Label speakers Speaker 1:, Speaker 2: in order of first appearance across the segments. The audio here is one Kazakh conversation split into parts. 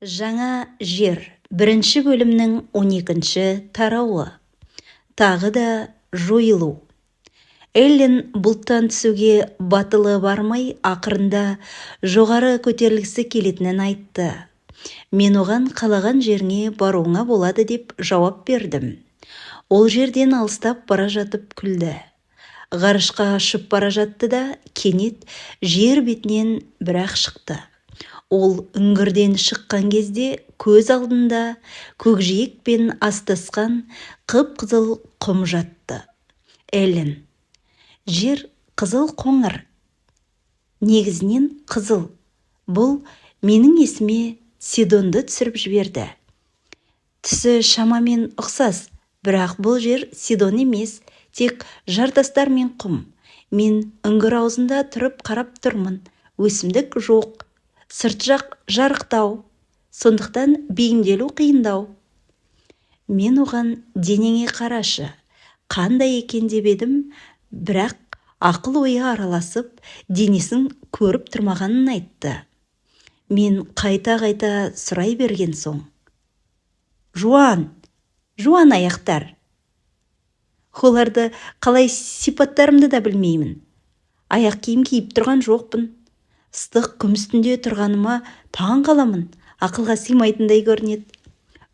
Speaker 1: Жаңа жер бірінші бөлімнің 12-ші тарауы. Тағы да жойылу. Эллен бұлттан түсуге батылы бармай, ақырында жоғары көтерілгісі келетінін айтты. Мен оған қалаған жеріңе баруыңа болады деп жауап бердім. Ол жерден алыстап бара жатып күлді. Ғарышқа ұшып бара жатты да, кенет жер бетінен бір-ақ шықты. Ол үңгірден шыққан кезде көз алдында көкжиекпен астасқан қып-қызыл құм жатты. Эллен: жер қызыл қоңыр. Негізінен қызыл. Бұл менің есіме Сидонды түсіріп жіберді. Түсі шамамен ұқсас, бірақ бұл жер Сидон емес, тек жартастар мен құм. Мен үңгір аузында тұрып қарап тұрмын. Өсімдік жоқ. Сырт жақ жарықтау, сондықтан бейімделу қиындау. Мен оған денеңе қарашы, қандай екен деп едім, бірақ ақыл ойы араласып, денесін көріп тұрмағанын айтты. Мен қайта-қайта сұрай берген соң: жуан аяқтар. Оларды қалай сипаттарымды да білмеймін. Аяқ киім киіп тұрған жоқпын. Ыстық күм үстінде тұрғаныма таң қаламын, ақылға сыймайтындай көрінеді.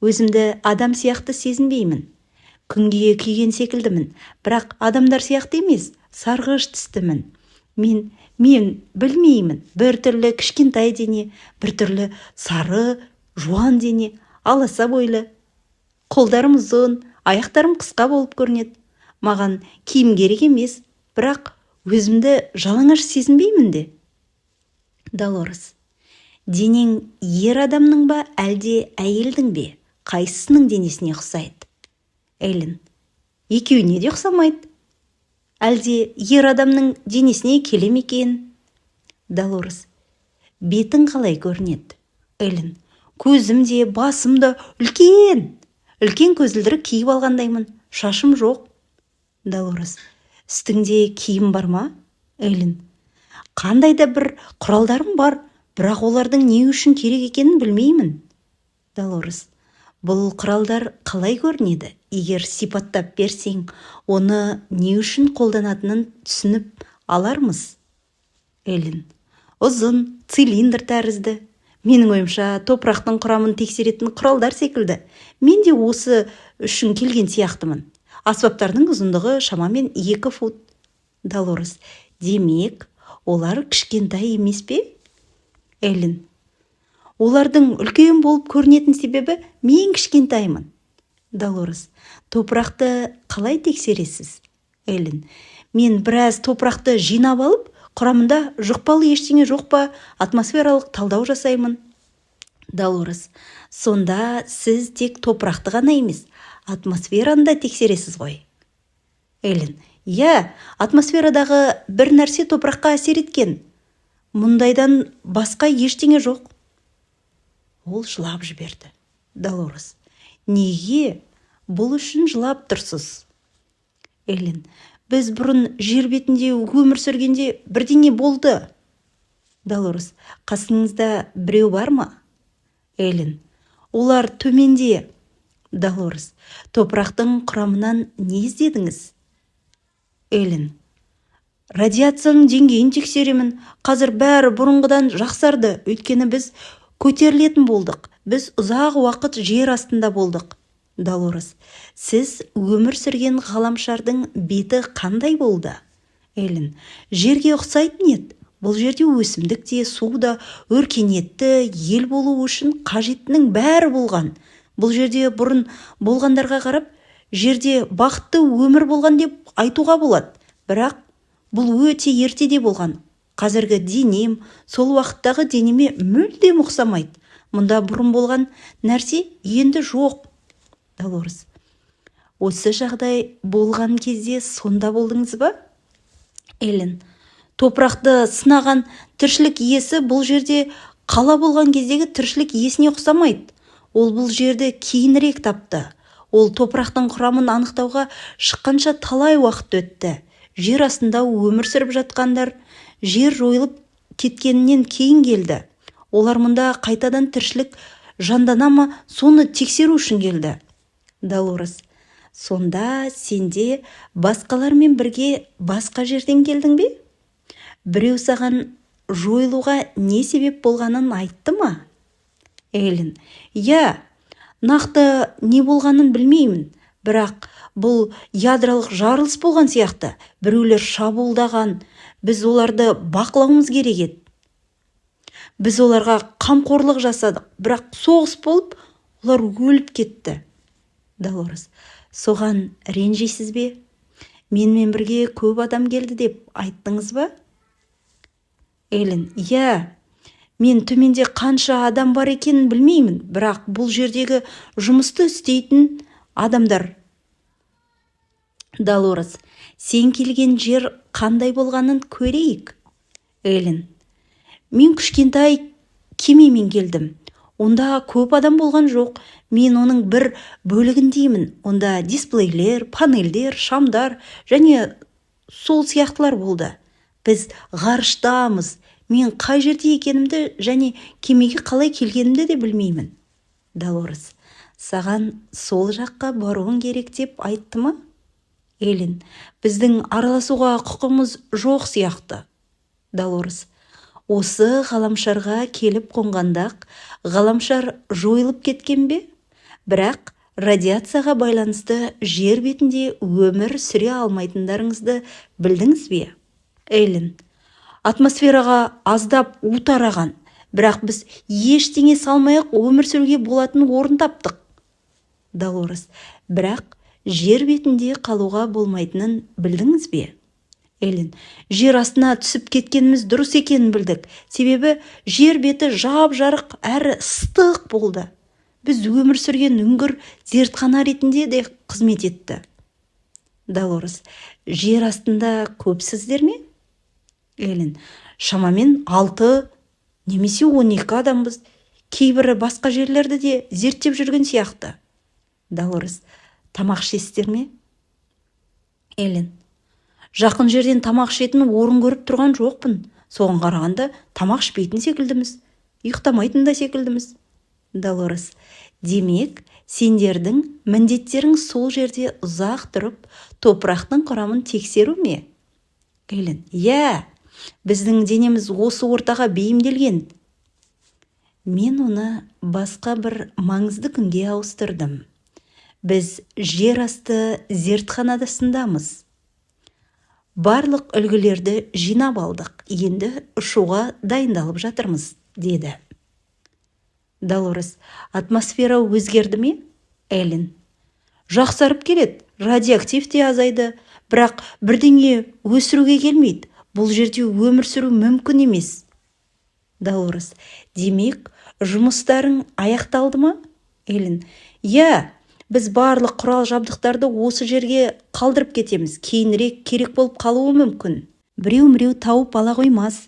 Speaker 1: Өзімді адам сияқты сезінбеймін. Күнге күйген секілдімін, бірақ адамдар сияқты емес, сарғыш түстімін. Мен білмеймін, бір түрлі кішкентай дене, бір түрлі сары, жуан дене, аласа бойлы. Қолдарым ұзын, аяқтарым қысқа болып көрінеді. Маған киім керек емес, бірақ өзімді жалаңаш сезінбеймін де. Долорес: денең ер адамның ба, әлде әйелдің бе? Қайсысының денесіне ұқсайды? Эллен: екеуіне де ұқсамайды. Әлде ер адамның денесіне келе ме екен? Долорес: бетің қалай көрінеді? Эллен: көзім де, басым да үлкен көзілдірік киіп алғандаймын. Шашым жоқ. Долорес: үстіңде киім бар ма? Эллен: қандай да бір құралдарым бар, бірақ олардың не үшін керек екенін білмеймін. Долорес: бұл құралдар қалай көрінеді? Егер сипаттап берсең, оны не үшін қолданатынын түсініп алармыз. Эллен: ұзын, цилиндр тәрізді. Менің ойымша, топырақтың құрамын тексеретін құралдар секілді. Мен де осы үшін келген сияқтымын. Аспаптардың ұзындығы шамамен 2 фут. Долорес: демек, олар кішкентай емес пе? Эллен: олардың үлкен болып көрінетін себебі мен кішкентаймын. Долорес: топырақты қалай тексересіз? Эллен: мен біраз топырақты жинап алып, құрамында жұқпалы ештеңе жоқ па, атмосфералық талдау жасаймын. Долорес: сонда сіз тек топырақты ғана емес, атмосфераны да тексересіз ғой? Эллен: иә, атмосферадағы бір нәрсе топыраққа әсер еткен. Мұндайдан басқа ештеңе жоқ. Ол жылап жіберді. Долорес: неге? Бұл үшін жылап тұрсыз? Эллен: біз бұрын жер бетінде өмір сүргенде бірдеңе болды. Долорес: қасыңызда біреу бар ма? Эллен: олар төменде. Долорес: топырақтың құрамынан не іздедіңіз? Эллен: радиацияның деңгейін тексеремін. Қазір бәрі бұрынғыдан жақсарды, өйткені біз көтерілетін болдық. Біз ұзақ уақыт жер астында болдық. Долорес: сіз өмір сүрген ғаламшардың беті қандай болды? Эллен: жерге ұқсайтын еді. Бұл жерде өсімдік те, су да, өркениетті ел болу үшін қажеттінің бәрі болған. Бұл жерде бұрын болғандарға қарап, жерде бақытты өмір болған деп айтуға болады. Бірақ бұл өте ертеде болған. Қазіргі денем, сол уақыттағы денеме мүлдем ұқсамайды. Мұнда бұрын болған нәрсе енді жоқ. Долорес: осы жағдай болған кезде сонда болдыңыз ба? Эллен: топырақты сынаған тіршілік иесі бұл жерде қала болған кездегі тіршілік иесіне ұқсамайды. Ол бұл жерді кейінірек тапты. Ол топырақтың құрамын анықтауға шыққанша талай уақыт өтті. Жер астында өмір сүріп жатқандар жер жойылып кеткенінен кейін келді. Олар мұнда қайтадан тіршілік жандана ма, соны тексеру үшін келді. Долорес: сонда сенде басқалармен бірге басқа жерден келдің бе? Біреу саған жойылуға не себеп болғанын айтты ма? Эллен: иә, нақты не болғанын білмеймін, бірақ бұл ядролық жарылыс болған сияқты. Біреулер шабуылдаған, біз оларды бақылауымыз керек еді. Біз оларға қамқорлық жасадық, бірақ соғыс болып, олар өліп кетті. Долорес: соған ренжисіз бе? Менімен бірге көп адам келді деп айттыңыз ба? Эллен: иә, мен төменде қанша адам бар екенін білмеймін, бірақ бұл жердегі жұмысты істейтін адамдар. Долорес: сен келген жер қандай болғанын көрейік. Эллен: мен кішкентай кемемен келдім. Онда көп адам болған жоқ. Мен оның бір бөлігіндеймін. Онда дисплейлер, панельдер, шамдар және сол сияқтылар болды. Біз ғарыштамыз. Мен қай жерде екенімді және кемеге қалай келгенімді де білмеймін. Долорес: саған сол жаққа баруың керек деп айтты ма? Эллен: біздің араласуға құқымыз жоқ сияқты. Долорес: осы ғаламшарға келіп қонғанда-ақ ғаламшар жойылып кеткен бе? Бірақ радиацияға байланысты жер бетінде өмір сүре алмайтындарыңызды білдіңіз бе? Эллен: атмосфераға аздап у тараған, бірақ біз ештеңе салмай-ақ өмір сүруге болатын орын таптық. Долорес: бірақ жер бетінде қалуға болмайтынын білдіңіз бе? Эллен: жер астына түсіп кеткеніміз дұрыс екенін білдік. Себебі жер беті жап-жарық әрі ыстық болды. Біз өмір сүрген үңгір зертхана ретінде де қызмет етті. Долорес: жер астында көпсіздер ме? Эллен: шамамен 6 немесе 12 адамбыз. Кейбірі басқа жерлерді де зерттеп жүрген сияқты. Долорес: тамақ ішесіздер ме? Эллен: жақын жерден тамақ ішетін орын көріп тұрған жоқпын. Соған қарағанда тамақ ішпейтін секілдіміз, ұйықтамайтын да секілдіміз. Долорес: демек, сендердің міндеттерің сол жерде ұзақ тұрып, топырақтың құрамын тексеру ме? Эллен: иә, біздің денеміз осы ортаға бейімделген. Мен оны басқа бір маңызды күнге ауыстырдым. Біз жер асты зертханадасындамыз. Барлық үлгілерді жинап алдық, енді ұшуға дайындалып жатырмыз, деді. Долорес: атмосфера өзгерді ме? Эллен: жақсарып келеді, радиоактив те азайды, бірақ бірдеңе өсіруге келмейді. Бұл жерде өмір сүру мүмкін емес. Долорес: демек, жұмыстарың аяқталды ма? Эллен: иә, біз барлық құрал жабдықтарды осы жерге қалдырып кетеміз. Кейінірек керек болып қалуы мүмкін. Біреу тауып ала қоймас.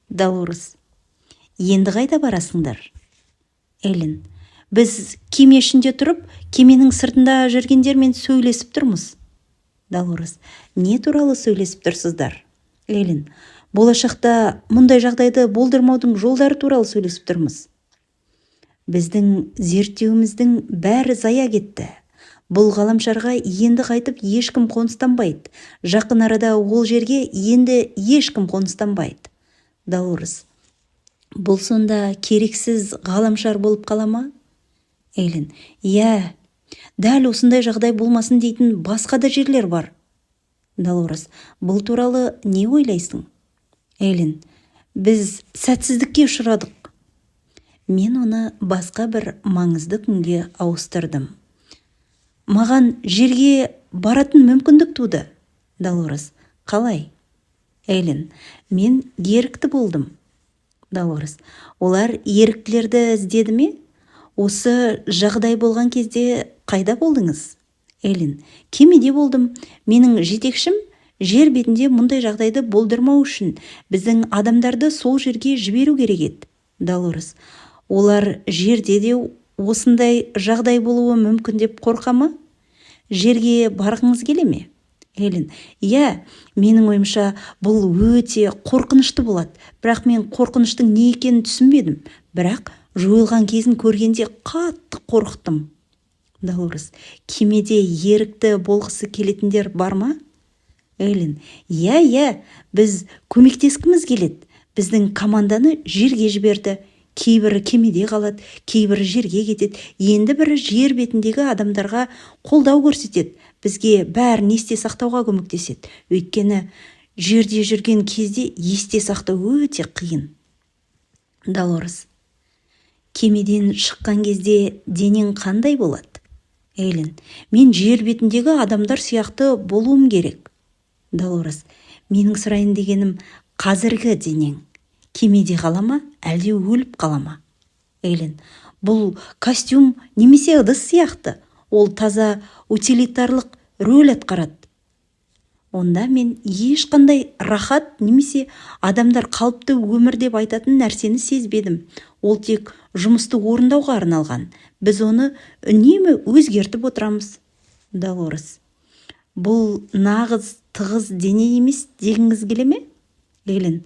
Speaker 1: Долорес: енді қайда барасыңдар? Эллен: біз кеме ішінде тұрып, кеменің сыртында жүргендермен сөйлесіп тұрмыз. Долорес: не туралы сөйлесіп тұрсыздар? Эллен: болашақта мұндай жағдайды болдырмаудың жолдары туралы сөйлесіп тұрмыз. Біздің зерттеуіміздің бәрі зая кетті. Бұл ғаламшарға енді қайтып ешкім қоныстанбайды. Жақын арада ол жерге енді ешкім қоныстанбайды. Долорес: бұл сонда керексіз ғаламшар болып қала ма? Эллен: иә, дәл осындай жағдай болмасын дейтін басқа да жерлер бар. Долорес: бұл туралы не ойлайсың? Эллен: біз сәтсіздікке ұшырадық. Мен оны басқа бір маңызды күнге ауыстырдым. Маған жерге баратын мүмкіндік туды. Долорес: қалай? Эллен: мен ерікті болдым. Долорес: олар еріктілерді іздеді ме? Осы жағдай болған кезде қайда болдыңыз? Эллен: кемеде болдым. Менің жетекшім жер бетінде мұндай жағдайды болдырмау үшін біздің адамдарды сол жерге жіберу керек еді. Долорес: олар жерде де осындай жағдай болуы мүмкін деп қорқа ма? Жерге барғыңыз келе ме? Эллен: иә, менің ойымша бұл өте қорқынышты болады. Бірақ мен қорқыныштың не екенін түсінбедім. Бірақ жойылған кезін көргенде қатты қорықтым. Долорес: кемеде ерікті болғысы келетіндер бар ма? Эллен: иә, біз көмектескіміз келеді. Біздің команданы жерге жіберді. Кейбірі кемеде қалады, кейбірі жерге кетеді. Енді бірі жер бетіндегі адамдарға қолдау көрсетеді. Бізге бәрін есте сақтауға көмектеседі. Өйткені жерде жүрген кезде есте сақтау өте қиын. Долорес: кемеден шыққан кезде денең қандай болады? Эллен: мен жер бетіндегі адамдар сияқты болуым керек. Долорес: менің сұрайын дегенім, қазіргі денең кемеде қала ма, әлде өліп қала ма? Эллен: бұл костюм немесе ыдыс сияқты. Ол таза утилитарлық рөл атқарады. Онда мен ешқандай рахат немесе адамдар қалыпты өмір деп айтатын нәрсені сезбедім. Ол тек жұмысты орындауға арналған. Біз оны үнемі өзгертіп отырамыз. Долорес: бұл нағыз тығыз дене емес дегіңіз келе ме? Эллен: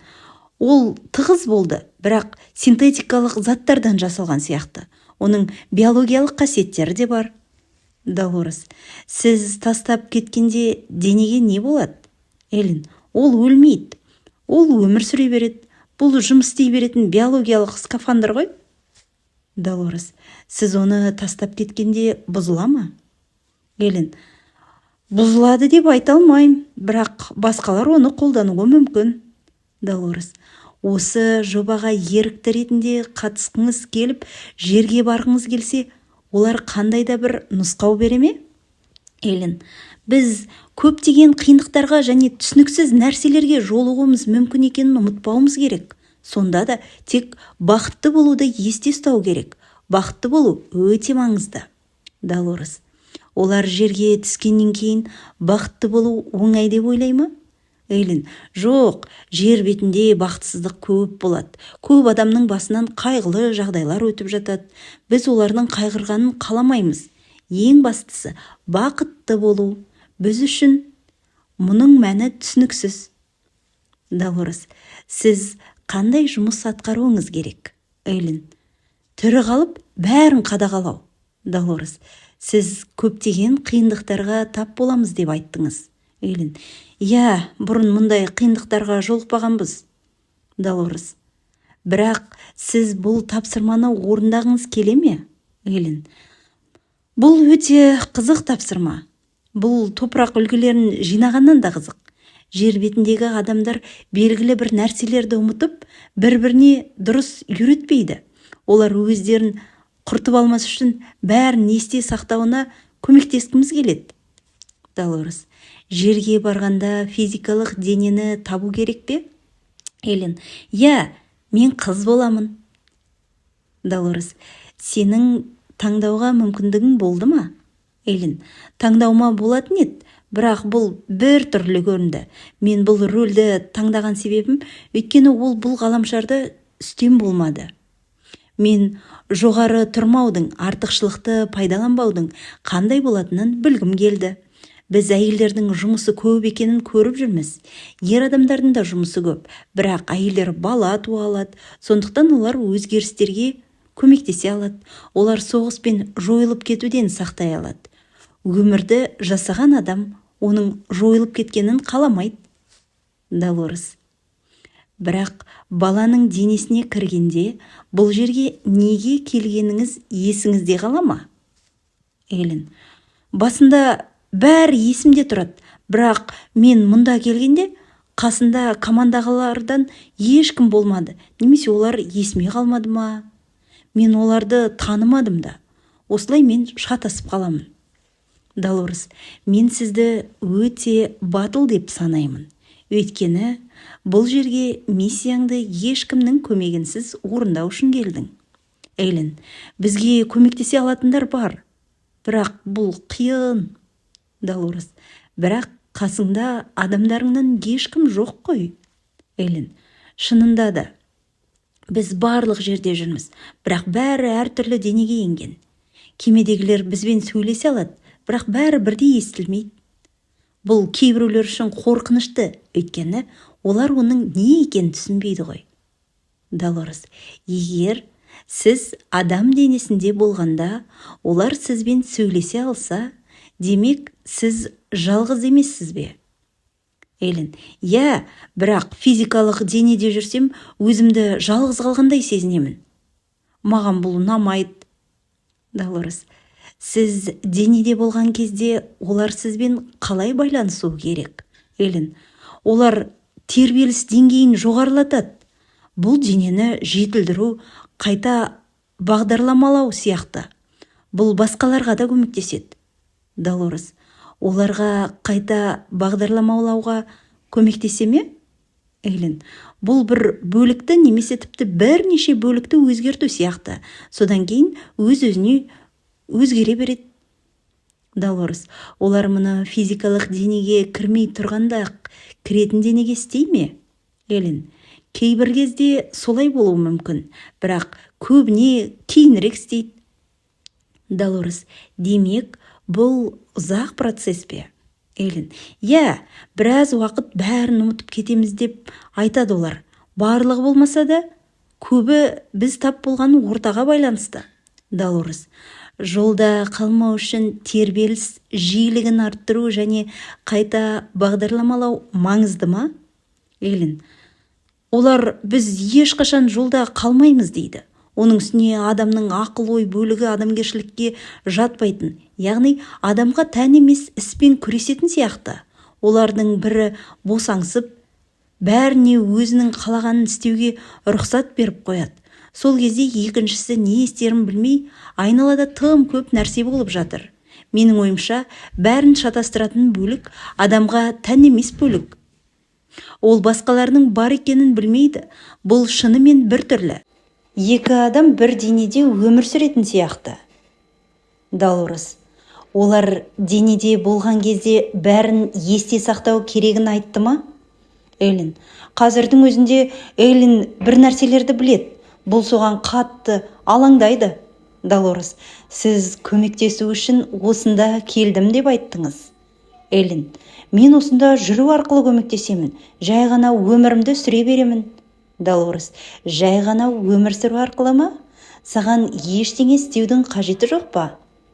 Speaker 1: ол тығыз болды, бірақ синтетикалық заттардан жасалған сияқты. Оның биологиялық қасиеттері де бар. Долорес: сіз тастап кеткенде денеге не болады? Эллен: ол өлмейді. Ол өмір сүре береді. Бұл жұмыс істей беретін биологиялық скафандр ғой. Долорес: сіз оны тастап кеткенде бұзыла ма? Эллен: бұзылады деп айта алмаймын, бірақ басқалар оны қолдануға мүмкін. Долорес: осы жобаға ерікті ретінде қатысқыңыз келіп, жерге барғыңыз келсе, олар қандай да бір нұсқау бере ме? Эллен: біз көптеген қиындықтарға және түсініксіз нәрселерге жолығуымыз мүмкін екенін ұмытпауымыз керек. Сонда да тек бақытты болуды есте ұстау керек. Бақытты болу өте маңызды. Долорес: олар жерге түскеннен кейін бақытты болу оңай деп ойлай ма? Эллен: жоқ, жер бетінде бақытсыздық көп болады. Көп адамның басынан қайғылы жағдайлар өтіп жатады. Біз олардың қайғырғанын қаламаймыз. Ең бастысы бақытты болу. Біз үшін мұның мәні түсініксіз. Долорес: сіз қандай жұмыс атқаруыңыз керек? Эллен: тірі қалып бәрін қадағалау. Долорес: сіз көптеген қиындықтарға тап боламыз деп айттыңыз. Эллен: иә, бұрын мұндай қиындықтарға жолықпағанбыз. Долорес: бірақ сіз бұл тапсырманы орындағыңыз келе ме? Эллен: бұл өте қызық тапсырма. Бұл топырақ үлгілерін жинағаннан да қызық. Жер бетіндегі адамдар белгілі бір нәрселерді ұмытып, бір-біріне дұрыс үйретпейді. Олар өздерін құртып алмас үшін бәрін есте сақтауына көмектескіміз келеді. Долорес: жерге барғанда физикалық денені табу керек пе? Эллен: иә, мен қыз боламын. Долорес: сенің таңдауға мүмкіндігің болды ма? Эллен: таңдаума болатын еді, бірақ бұл бір түрлі көрінді. Мен бұл рөлді таңдаған себебім, өйткені ол бұл ғаламшарда үстем болмады. Мен жоғары тұрмаудың, артықшылықты пайдаланбаудың қандай болатынын білгім келді. Біз әйелдердің жұмысы көп екенін көріп жүрміз. Ер адамдардың да жұмысы көп, бірақ әйелдер бала туа алады. Сондықтан олар өзгерістерге көмектесе алады. Олар соғыс пен жойылып кетуден сақтай алады. Өмірді жасаған адам оның жойылып кеткенін қаламайды. Долорес: бірақ баланың денесіне кіргенде бұл жерге неге келгеніңіз есіңізде қала ма? Эллен: басында бәрі есімде тұрады, бірақ мен мұнда келгенде қасында командағылардан ешкім болмады, немесе олар есіме қалмады ма? Мен оларды танымадым да. Осылай мен шатасып қаламын. Долорес: мен сізді өте батыл деп санаймын. Өйткені бұл жерге миссияңды ешкімнің көмегінсіз орындау үшін келдің. Эллен: бізге көмектесе алатындар бар, бірақ бұл қиын. Долорес: бірақ қасыңда адамдарыңнан ешкім жоқ қой. Эллен: шынында да. Біз барлық жерде жүрміз, бірақ бәрі әртүрлі денеге енген. Кемедегілер бізбен сөйлесе алады, бірақ бәрі бірдей естілмейді. Бұл кейбіреулер үшін қорқынышты, өйткені олар оның не екенін түсінбейді ғой. Долорес: егер Сіз адам денесінде болғанда, олар сізбен сөйлесе алса, демек сіз жалғыз емессіз бе? Эллен: иә, бірақ физикалық денеде жүрсем, өзімді жалғыз қалғандай сезінемін. Маған бұл ұнамайды. Долорес: сіз денеде болған кезде олар сізбен қалай байланысу керек? Эллен: олар тербеліс деңгейін жоғарылатады. Бұл денені жетілдіру, қайта бағдарламалау сияқты. Бұл басқаларға да көмектеседі. Долорес: оларға қайта бағдарламалауға көмектесе ме? Эллен: бұл бір бөлікті немесе тіпті бірнеше бөлікті өзгерту сияқты. Содан кейін өз-өзіне өзгере береді. Долорес: олар мұны физикалық денеге кірмей тұрғанда кіретін денеге істей ме? Эллен: кейбір кезде солай болуы мүмкін, бірақ көбіне кейінірек істейді. Долорес: демек, бұл ұзақ процесс пе? Эллен: иә, біраз уақыт бәрін ұмытып кетеміз деп айтады олар. Барлығы болмаса да, көбі біз тап болған ортаға байланысты. Долорес: жолда қалмау үшін тербеліс жиілігін арттыру және қайта бағдарламалау маңызды ма? Эллен: олар біз ешқашан жолда қалмаймыз дейді. Оның үстіне адамның ақыл-ой бөлігі адамгершілікке жатпайтын, яғни адамға тән емес іспен күресетін сияқты. Олардың бірі босаңсып, бәріне өзінің қалағанын істеуге рұқсат беріп қояды. Сол кезде екіншісі не істерін білмей, айналада тым көп нәрсе болып жатыр. Менің ойымша, бәрін шатастыратын бөлік адамға тән емес бөлік. Ол басқаларының бар екенін білмейді. Бұл шынымен бір түрлі. Екі адам бір денеде өмір сүретін сияқты. Долорес: олар денеде болған кезде бәрін есте сақтау керегін айтты ма? Эллен: қазірдің өзінде Эллен бір нәрселерді білет. Бұл соған қатты алаңдайды. Долорес: сіз көмектесу үшін осында келдім деп айттыңыз. Эллен: мен осында жүру арқылы көмектесемін. Жай ғана өмірімді сүре беремін. Долорес: жай ғана өмір сүру арқылы ма? Саған ештеңе істеудің қажеті жоқ па?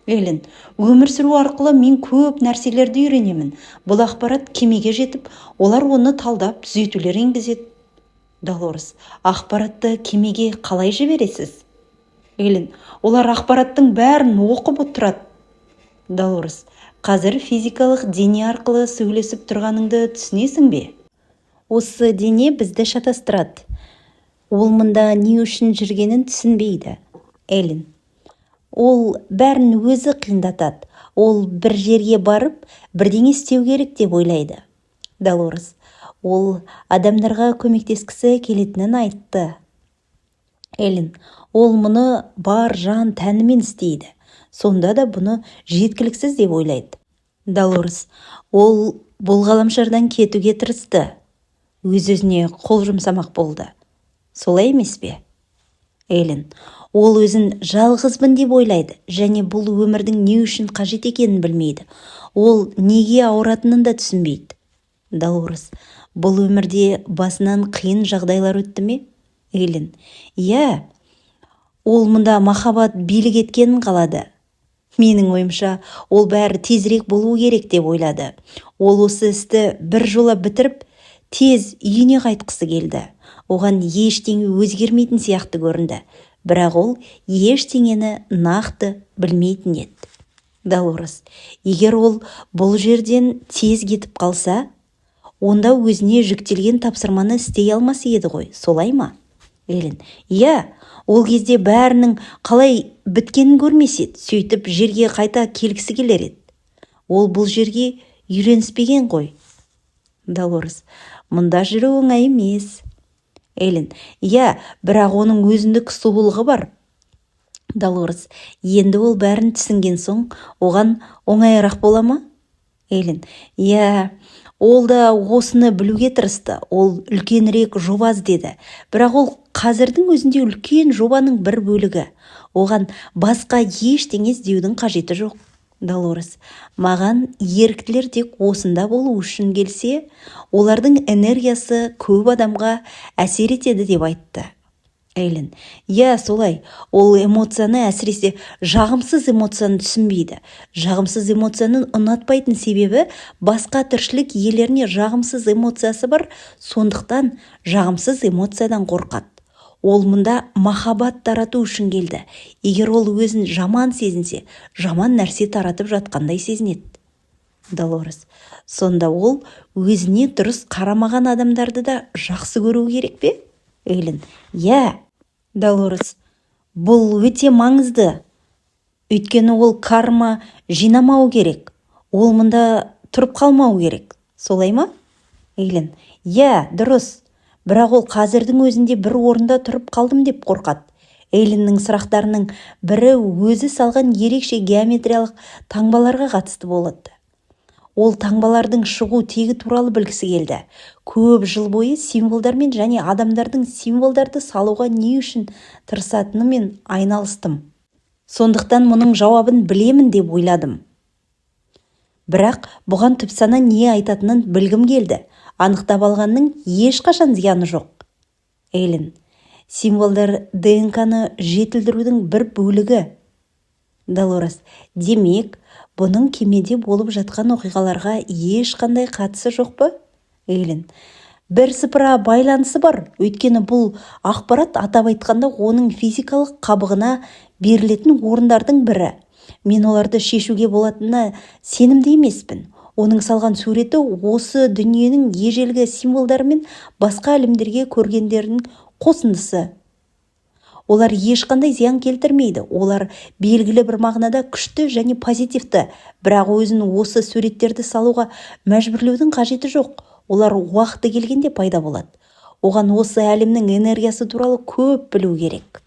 Speaker 1: Эллен: өмір сүру арқылы мен көп нәрселерді үйренемін. Бұл ақпарат кемеге жетіп, олар оны талдап, түзетулер енгізеді. Долорес: ақпаратты кемеге қалай жібересіз? Эллен: олар ақпараттың бәрін оқып отырады. Долорес: қазір физикалық дене арқылы сөйлесіп тұрғаныңды түсінесің бе? Осы дене бізді шатастырады. Ол мұнда не үшін жүргенін түсінбейді. Эллен: ол бәрін өзі қиындатады. Ол бір жерге барып, бірдеңе істеу керек деп ойлайды. Долорес: ол адамдарға көмектескісі келетінін айтты. Эллен: ол мұны бар жан тәнімен істейді. Сонда да бұны жеткіліксіз деп ойлайды. Долорес: ол бұл ғаламшардан кетуге тырысты. Өз-өзіне қол жұмсамақ болды. Солай емес пе? Эллен: ол өзін жалғызбын деп ойлайды және бұл өмірдің не үшін қажет екенін білмейді. Ол неге ауыратынын да түсінбейді. Долорес: бұл өмірде басынан қиын жағдайлар өтті ме? Эллен: иә, ол мұнда махаббат билік еткенін қалады. Менің ойымша, ол бәрі тезірек болу керек деп ойлады. Ол осы істі бір жола бітіріп, тез үйіне қайтқысы келді. Оған ештеңе өзгермейтін сияқты көрінді, бірақ ол ештеңені нақты білмейтін еді. Долорес: егер ол бұл жерден тез кетіп қалса, онда өзіне жүктелген тапсырманы істей алмас еді ғой, солай ма? Эллен: иә, ол кезде бәрінің қалай біткенін көрмеседі, сөйтіп жерге қайта келгісі келер еді. Ол бұл жерге үйреніспеген ғой. Долорес: мұнда жүру оңай емес. Эллен: иә, бірақ оның өзіндік сұлулығы бар. Долорес: енді ол бәрін түсінген соң, оған оңайырақ бола ма? Эллен: иә, ол да осыны білуге тырысты. Ол үлкенірек жоба іздеді, бірақ ол қазірдің өзінде үлкен жобаның бір бөлігі. Оған басқа ештеңе іздеудің қажеті жоқ. Долорес: маған еріктілер тек осында болу үшін келсе, олардың энергиясы көп адамға әсер етеді деп айтты. Эйлин: иә, солай. Ол эмоцияны, әсіресе жағымсыз эмоцияны түсінбейді. Жағымсыз эмоцияны ұнатпайтын себебі басқа тіршілік иелеріне жағымсыз эмоциясы бар, сондықтан жағымсыз эмоциядан қорқады. Ол мұнда махаббат тарату үшін келді. Егер ол өзін жаман сезінсе, жаман нәрсе таратып жатқандай сезінеді. Долорес: сонда ол өзіне дұрыс қарамаған адамдарды да жақсы көру керек пе? Эйлин: иә. Долорес: бұл өте маңызды. Өйткені ол карма жинамау керек. Ол мұнда тұрып қалмау керек. Солай ма? Эйлин: иә, дұрыс. Бірақ ол қазірдің өзінде бір орында тұрып қалдым деп қорқады. Эйлиннің сұрақтарының бірі өзі салған ерекше геометриялық таңбаларға қатысты болады. Ол таңбалардың шығу тегі туралы білгісі келді. Көп жыл бойы символдармен және адамдардың символдарды салуға не үшін тырысатынымен айналыстым. Сондықтан мұның жауабын білемін деп ойладым. Бірақ бұған түпсана не айтатынын білгім келді. Анықтап алғанның ешқашан зияны жоқ. Эйлин: символдар ДНК-ны жетілдірудің бір бөлігі. Долорес: демек, бұның кемеде болып жатқан оқиғаларға ешқандай қатысы жоқ па? Эйлин: бірсыпыра байланысы бар. Өйткені бұл ақпарат, атап айтқанда, оның физикалық қабығына берілетін орындардың бірі. Мен оларды шешуге болатынына сенімді емеспін. Оның салған суреті осы дүниенің ежелгі символдары мен басқа әлемдерге көргендерінің қосындысы. Олар ешқандай зиян келтірмейді. Олар белгілі бір мағынада күшті және позитивті, бірақ өзін осы суреттерді салуға мәжбүрлеудің қажеті жоқ. Олар уақыты келгенде пайда болады. Оған осы әлемнің энергиясы туралы көп білу керек.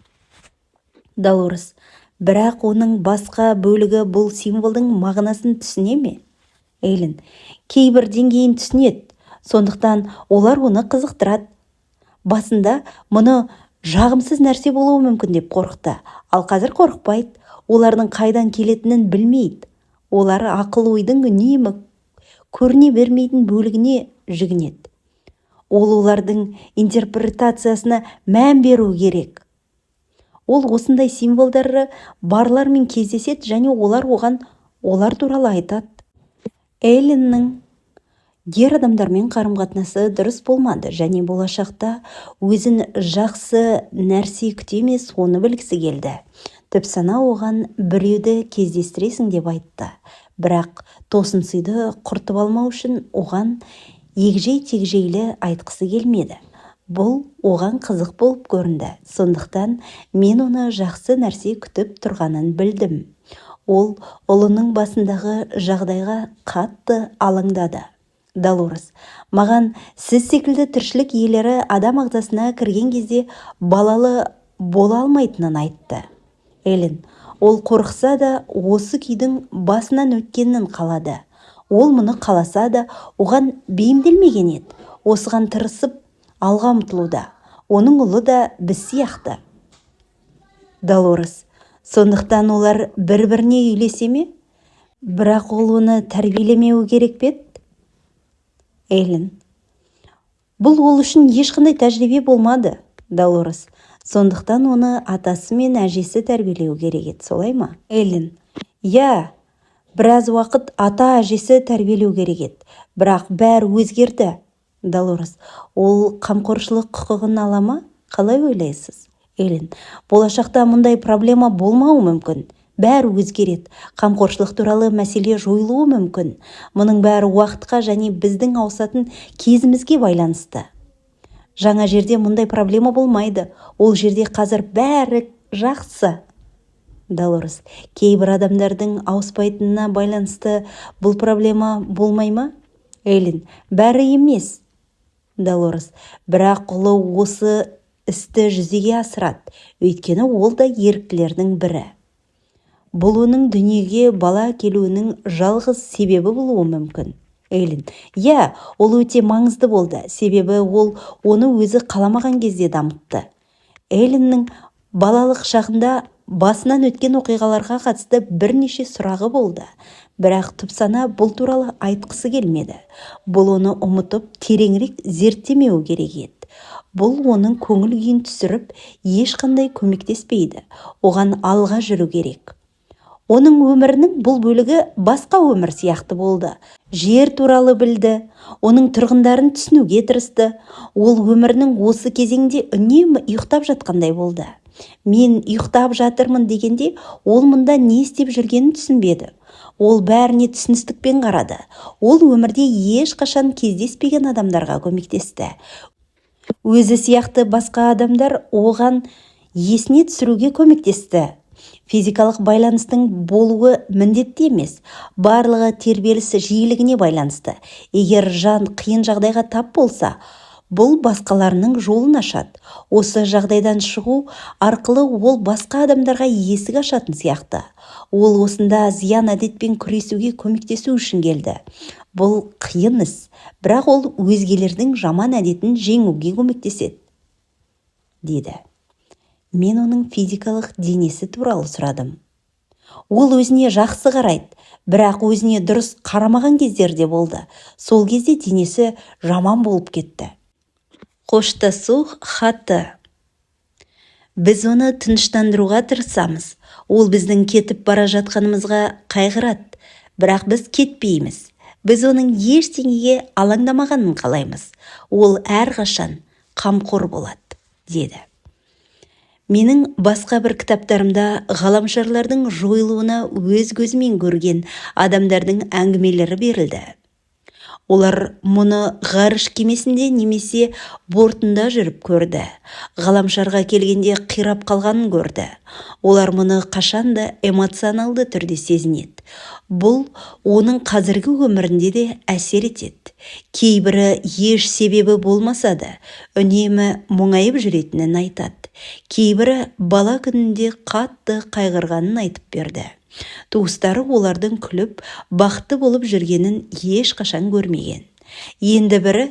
Speaker 1: Долорес: бірақ оның басқа бөлігі бұл символдың мағынасын түсіне ме? Эйлин: кейбір деңгейін түсінеді, сондықтан олар оны қызықтырады. Басында мұны жағымсыз нәрсе болуы мүмкін деп қорықты, ал қазір қорықпайды. Олардың қайдан келетінін білмейді. Олар ақыл-ойдың үнемі көріне бермейтін бөлігіне жүгінеді. Ол олардың интерпретациясына мән беру керек. Ол осындай символдары барлармен кездеседі және олар туралы айтады. Эйлиннің ер адамдармен қарым-қатынасы дұрыс болмады және болашақта өзін жақсы нәрсе күте емес, оны білгісі келді. Түпсана оған біреуді кездестіресің деп айтты. Бірақ тосынсыйды құртып алмау үшін оған егжей-тегжейлі айтқысы келмеді. Бұл оған қызық болып көрінді. Сондықтан мен оны жақсы нәрсе күтіп тұрғанын білдім. Ол ұлының басындағы жағдайға қатты алаңдады. Долорес: маған сіз секілді тіршілік иелері адам ағзасына кірген кезде балалы бола алмайтынын айтты. Эйлин: ол қорықса да осы күйдің басынан өткенін қалады. Ол мұны қаласа да оған бейімделмеген еді. Осыған тырысып алға ұмтылуда. Оның ұлы да біз сияқты. Долорес: сондықтан олар бір-біріне үйлесе ме? Бірақ ол оны тәрбиелемеу керек пе? Эйлин: бұл ол үшін ешқандай тәжірибе болмады. Долорес: сондықтан оны атасы мен әжесі тәрбиелеу керек еді, солай ма? Эйлин: иә, біраз уақыт ата-әжесі тәрбиелеу керек еді, бірақ бәрі өзгерді. Долорес: ол қамқоршылық құқығын ала ма? Қалай ойлайсыз? Эйлин: болашақта мұндай проблема болмауы мүмкін. Бәрі өзгереді. Қамқоршылық туралы мәселе жойылуы мүмкін. Мұның бәрі уақытқа және біздің ауысатын кезімізге байланысты. Жаңа жерде мұндай проблема болмайды. Ол жерде қазір бәрі жақсы. Долорес: кейбір адамдардың ауыспайтынына байланысты бұл проблема болмай ма? Эйлин: бәрі емес. Долорес: бірақ ұлы осы істі жүзеге асырады, өйткені ол да еріктілердің бірі. Бұл оның дүниеге бала келуінің жалғыз себебі болуы мүмкін. Эйлин: иә, ол өте маңызды болды, себебі ол оны өзі қаламаған кезде дамытты. Эйлиннің балалық шағында басынан өткен оқиғаларға қатысты бірнеше сұрағы болды, бірақ түпсана бұл туралы айтқысы келмеді. Бұл оны ұмытып тереңірек зерттемеу керек еді. Бұл оның көңіл күйін түсіріп, ешқандай көмектеспейді. Оған алға жүру керек. Оның өмірінің бұл бөлігі басқа өмір сияқты болды. Жер туралы білді, оның тұрғындарын түсінуге тырысты. Ол өмірінің осы кезеңде үнемі ұйықтап жатқандай болды. Мен ұйықтап жатырмын дегенде, ол мұнда не істеп жүргенін түсінбеді. Ол бәріне түсіністікпен қарады. Ол өмірде ешқашан кездеспеген адамдарға көмектесті. Өзі сияқты басқа адамдар оған есіне түсіруге көмектесті. Физикалық байланыстың болуы міндетті емес, барлығы тербеліс жиілігіне байланысты. Егер жан қиын жағдайға тап болса, бұл басқаларының жолын ашады. Осы жағдайдан шығу арқылы ол басқа адамдарға есік ашатын сияқты. Ол осында зиян әдетпен күресуге көмектесу үшін келді. Бұл қиын іс, бірақ ол өзгелердің жаман әдетін жеңуге көмектеседі, деді. Мен оның физикалық денесі туралы сұрадым. Ол өзіне жақсы қарайды, бірақ өзіне дұрыс қарамаған кездерде болды. Сол кезде денесі жаман болып кетті. Қоштасу хаты. Біз оны тыныштандыруға тырысамыз. Ол біздің кетіп бара жатқанымызға қайғырады, бірақ біз кетпейміз. Біз оның ештеңеге алаңдамағанын қалаймыз. Ол әрқашан қамқор болады, деді. Менің басқа бір кітаптарымда ғаламшарлардың жойылуына өз көзімен көрген адамдардың әңгімелері берілді. Олар мұны ғарыш кемесінде немесе бортында жүріп көрді. Ғаламшарға келгенде қирап қалғанын көрді. Олар мұны қашанда эмоционалды түрде сезінеді. Бұл оның қазіргі өмірінде де әсер етеді. Кейбірі еш себебі болмаса да үнемі мұңайып жүретінін айтады. Кейбірі бала күнінде қатты қайғырғанын айтып берді. Туыстары олардың күліп, бақытты болып жүргенін ешқашан көрмеген. Енді бірі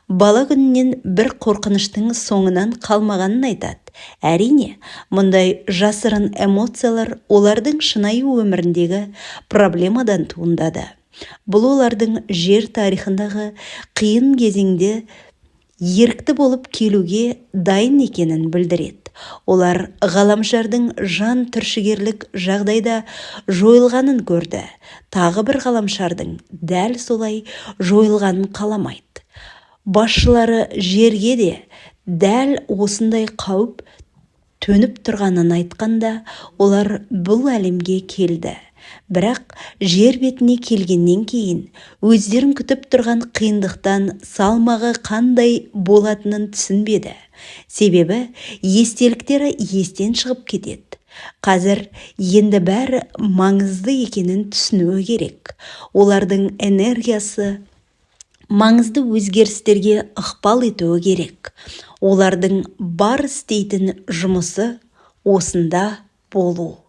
Speaker 1: бала күнінен бір қорқыныштың соңынан қалмағанын айтады. Әрине, мұндай жасырын эмоциялар олардың шынайы өміріндегі проблемадан туындады. Бұл олардың жер тарихындағы қиын кезеңде ерікті болып келуге дайын екенін білдіреді. Олар ғаламшардың жан түршігерлік жағдайда жойылғанын көрді. Тағы бір ғаламшардың дәл солай жойылғанын қаламайды. Басшылары жерге де дәл осындай қауіп төніп тұрғанын айтқанда, олар бұл әлемге келді. Бірақ жер бетіне келгеннен кейін өздерін күтіп тұрған қиындықтан салмағы қандай болатынын түсінбеді. Себебі естеліктері естен шығып кетеді. Қазір енді бәрі маңызды екенін түсінуі керек. Олардың энергиясы маңызды өзгерістерге ықпал етуі керек. Олардың бар істейтін жұмысы осында болу.